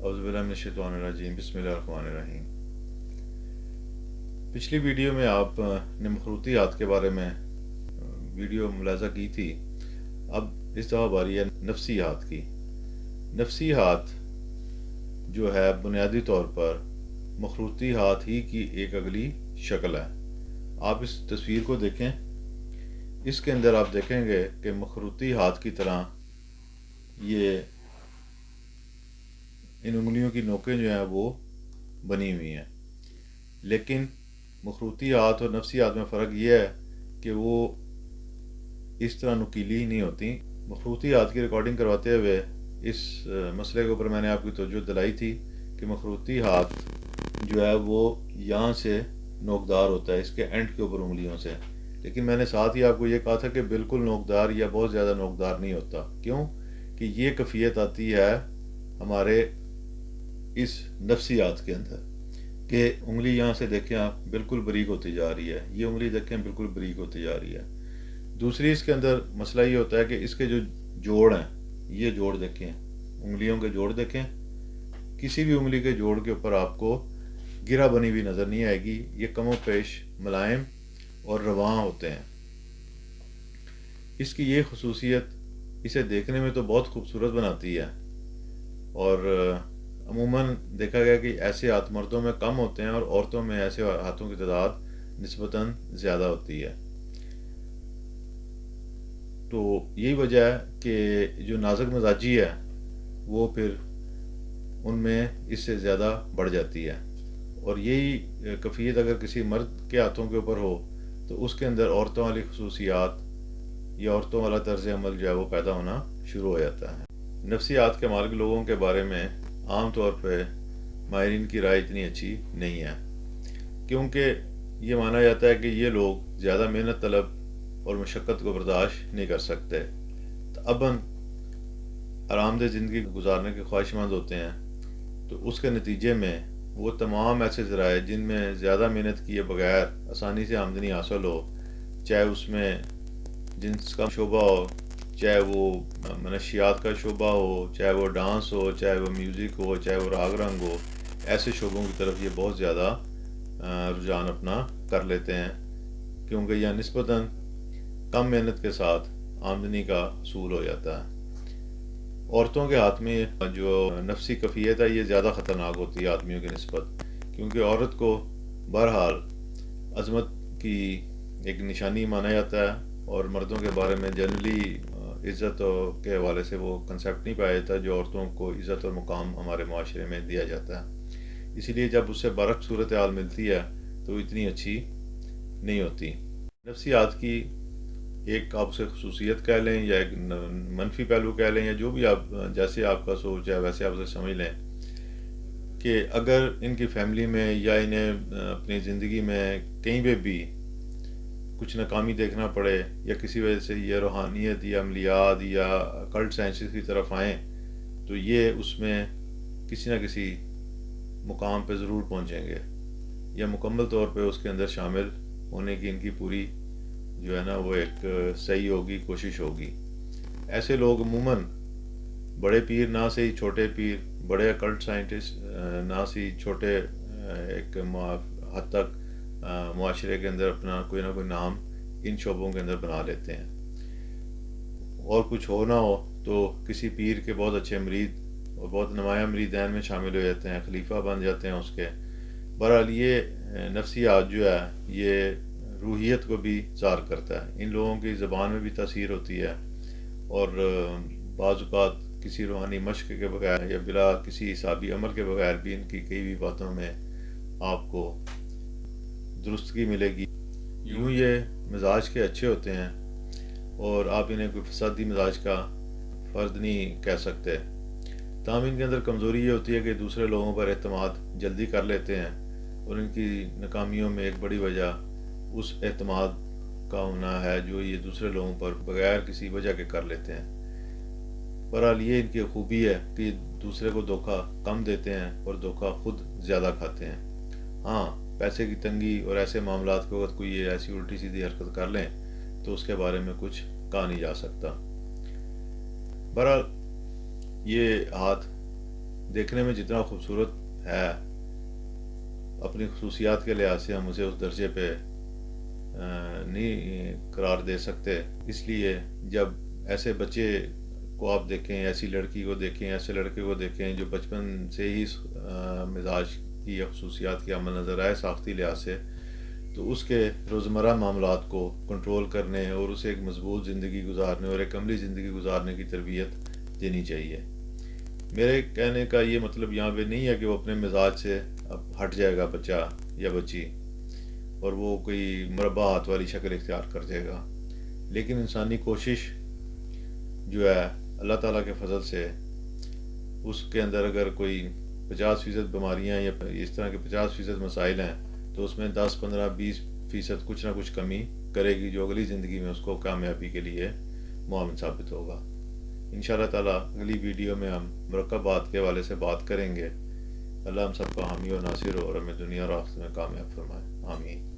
اعوذ باللہ من الشیطان الرجیم، بسم اللہ الرحمن الرحیم۔ پچھلی ویڈیو میں آپ نے مخروطی ہاتھ کے بارے میں ویڈیو ملاحظہ کی تھی۔ اب اس دفعہ باری ہے نفسی ہاتھ کی۔ نفسی ہاتھ جو ہے بنیادی طور پر مخروطی ہاتھ ہی کی ایک اگلی شکل ہے۔ آپ اس تصویر کو دیکھیں، اس کے اندر آپ دیکھیں گے کہ مخروطی ہاتھ کی طرح یہ ان انگلیوں کی نوکیں جو ہیں وہ بنی ہوئی ہیں، لیکن مخروطی ہاتھ اور نفسی ہاتھ میں فرق یہ ہے کہ وہ اس طرح نکیلی ہی نہیں ہوتی۔ مخروطی ہاتھ کی ریکارڈنگ کرواتے ہوئے اس مسئلے کے اوپر میں نے آپ کی توجہ دلائی تھی کہ مخروطی ہاتھ جو ہے وہ یہاں سے نوکدار ہوتا ہے، اس کے اینڈ کے اوپر انگلیوں سے، لیکن میں نے ساتھ ہی آپ کو یہ کہا تھا کہ بالکل نوکدار یا بہت زیادہ نوکدار نہیں ہوتا۔ کیوں کہ یہ کیفیت آتی ہے ہمارے اس نفسی ہاتھ کے اندر کہ انگلی یہاں سے دیکھیں آپ بالکل بریک ہوتی جا رہی ہے، یہ انگلی دیکھیں بالکل بریک ہوتی جا رہی ہے۔ دوسری اس کے اندر مسئلہ یہ ہوتا ہے کہ اس کے جو جوڑ ہیں، یہ جوڑ دیکھیں، انگلیوں کے جوڑ دیکھیں، کسی بھی انگلی کے جوڑ کے اوپر آپ کو گرہ بنی ہوئی نظر نہیں آئے گی، یہ کم و بیش ملائم اور رواں ہوتے ہیں۔ اس کی یہ خصوصیت اسے دیکھنے میں تو بہت خوبصورت بناتی ہے، اور عموماً دیکھا گیا کہ ایسے ہاتھ مردوں میں کم ہوتے ہیں اور عورتوں میں ایسے ہاتھوں کی تعداد نسبتاً زیادہ ہوتی ہے۔ تو یہی وجہ ہے کہ جو نازک مزاجی ہے وہ پھر ان میں اس سے زیادہ بڑھ جاتی ہے، اور یہی کیفیت اگر کسی مرد کے ہاتھوں کے اوپر ہو تو اس کے اندر عورتوں والی خصوصیات یا عورتوں والا طرز عمل جو ہے وہ پیدا ہونا شروع ہو جاتا ہے۔ نفسیات کے مالک لوگوں کے بارے میں عام طور پہ ماہرین کی رائے اتنی اچھی نہیں ہے، کیونکہ یہ مانا جاتا ہے کہ یہ لوگ زیادہ محنت طلب اور مشقت کو برداشت نہیں کر سکتے، اباً آرام دہ زندگی گزارنے کے خواہش مند ہوتے ہیں، تو اس کے نتیجے میں وہ تمام ایسے ذرائع جن میں زیادہ محنت کیے بغیر آسانی سے آمدنی حاصل ہو، چاہے اس میں جنس کا شعبہ ہو، چاہے وہ منشیات کا شعبہ ہو، چاہے وہ ڈانس ہو، چاہے وہ میوزک ہو، چاہے وہ راگ رنگ ہو، ایسے شعبوں کی طرف یہ بہت زیادہ رجحان اپنا کر لیتے ہیں، کیونکہ یہ نسبتاً کم محنت کے ساتھ آمدنی کا حصول ہو جاتا ہے۔ عورتوں کے ہاتھ میں جو نفسی کیفیت ہے یہ زیادہ خطرناک ہوتی ہے آدمیوں کی نسبت، کیونکہ عورت کو بہرحال عظمت کی ایک نشانی مانا جاتا ہے، اور مردوں کے بارے میں جنرلی عزت کے حوالے سے وہ کنسیپٹ نہیں پایا جاتا جو عورتوں کو عزت اور مقام ہمارے معاشرے میں دیا جاتا ہے۔ اسی لیے جب اس سے برعکس صورتحال ملتی ہے تو اتنی اچھی نہیں ہوتی۔ نفسیات کی ایک آپ سے خصوصیت کہہ لیں یا ایک منفی پہلو کہہ لیں، یا جو بھی آپ جیسے آپ کا سوچ ہے ویسے آپ سے سمجھ لیں، کہ اگر ان کی فیملی میں یا انہیں اپنی زندگی میں کہیں پہ بھی کچھ ناکامی دیکھنا پڑے، یا کسی وجہ سے یہ روحانیت یا عملیات یا کلٹ سائنسز کی طرف آئیں، تو یہ اس میں کسی نہ کسی مقام پہ ضرور پہنچیں گے، یا مکمل طور پہ اس کے اندر شامل ہونے کی ان کی پوری جو ہے نا وہ ایک صحیح ہوگی، کوشش ہوگی۔ ایسے لوگ عموماً بڑے پیر نہ سے ہی چھوٹے پیر، بڑے اکلٹ سائنٹسٹ نہ سے ہی چھوٹے ایک حد تک معاشرے کے اندر اپنا کوئی نہ کوئی نام ان شعبوں کے اندر بنا لیتے ہیں، اور کچھ ہو نہ ہو تو کسی پیر کے بہت اچھے مرید اور بہت نمایاں مریدین میں شامل ہو جاتے ہیں، خلیفہ بن جاتے ہیں اس کے۔ بہرحال یہ نفسیات جو ہے یہ روحیت کو بھی ظاہر کرتا ہے، ان لوگوں کی زبان میں بھی تاثیر ہوتی ہے، اور بعض اوقات کسی روحانی مشق کے بغیر یا بلا کسی حسابی عمل کے بغیر بھی ان کی کئی بھی باتوں میں آپ کو درستگی ملے گی۔ یوں یہ مزاج کے اچھے ہوتے ہیں، اور آپ انہیں کوئی فسادی مزاج کا فرد نہیں کہہ سکتے، تاہم ان کے اندر کمزوری یہ ہوتی ہے کہ دوسرے لوگوں پر اعتماد جلدی کر لیتے ہیں، اور ان کی ناکامیوں میں ایک بڑی وجہ اس اعتماد کا ہونا ہے جو یہ دوسرے لوگوں پر بغیر کسی وجہ کے کر لیتے ہیں۔ بہرحال یہ ان کی خوبی ہے کہ دوسرے کو دھوکہ کم دیتے ہیں اور دھوکہ خود زیادہ کھاتے ہیں۔ ہاں، پیسے کی تنگی اور ایسے معاملات کے وقت کوئی ایسی الٹی سیدھی حرکت کر لیں تو اس کے بارے میں کچھ کہا نہیں جا سکتا۔ بہرحال یہ ہاتھ دیکھنے میں جتنا خوبصورت ہے اپنی خصوصیات کے لحاظ سے ہم اسے اس درجے پہ نہیں قرار دے سکتے. اس لیے جب ایسے بچے کو آپ دیکھیں، ایسی لڑکی کو دیکھیں، ایسے لڑکے کو دیکھیں جو بچپن سے ہی مزاج کی یا خصوصیات کی عمل نظر آئے ساختی لحاظ سے، تو اس کے روزمرہ معاملات کو کنٹرول کرنے اور اسے ایک مضبوط زندگی گزارنے اور ایک عملی زندگی گزارنے کی تربیت دینی چاہیے. میرے کہنے کا یہ مطلب یہاں پہ نہیں ہے کہ وہ اپنے مزاج سے اب ہٹ جائے گا بچہ یا بچی اور وہ کوئی مربع ہاتھ والی شکل اختیار کر جائے گا، لیکن انسانی کوشش جو ہے اللہ تعالیٰ کے فضل سے اس کے اندر اگر کوئی 50% بیماریاں یا اس طرح کے 50% مسائل ہیں تو اس میں 10 15 20% کچھ نہ کچھ کمی کرے گی جو اگلی زندگی میں اس کو کامیابی کے لیے معاون ثابت ہوگا. ان شاء اللہ تعالیٰ اگلی ویڈیو میں ہم مرکبات کے حوالے سے بات کریں گے. اللہ ہم سب کو حامی و ناصر ہو اور ہمیں دنیا اور آخرت میں کامیاب فرمائے. آمین.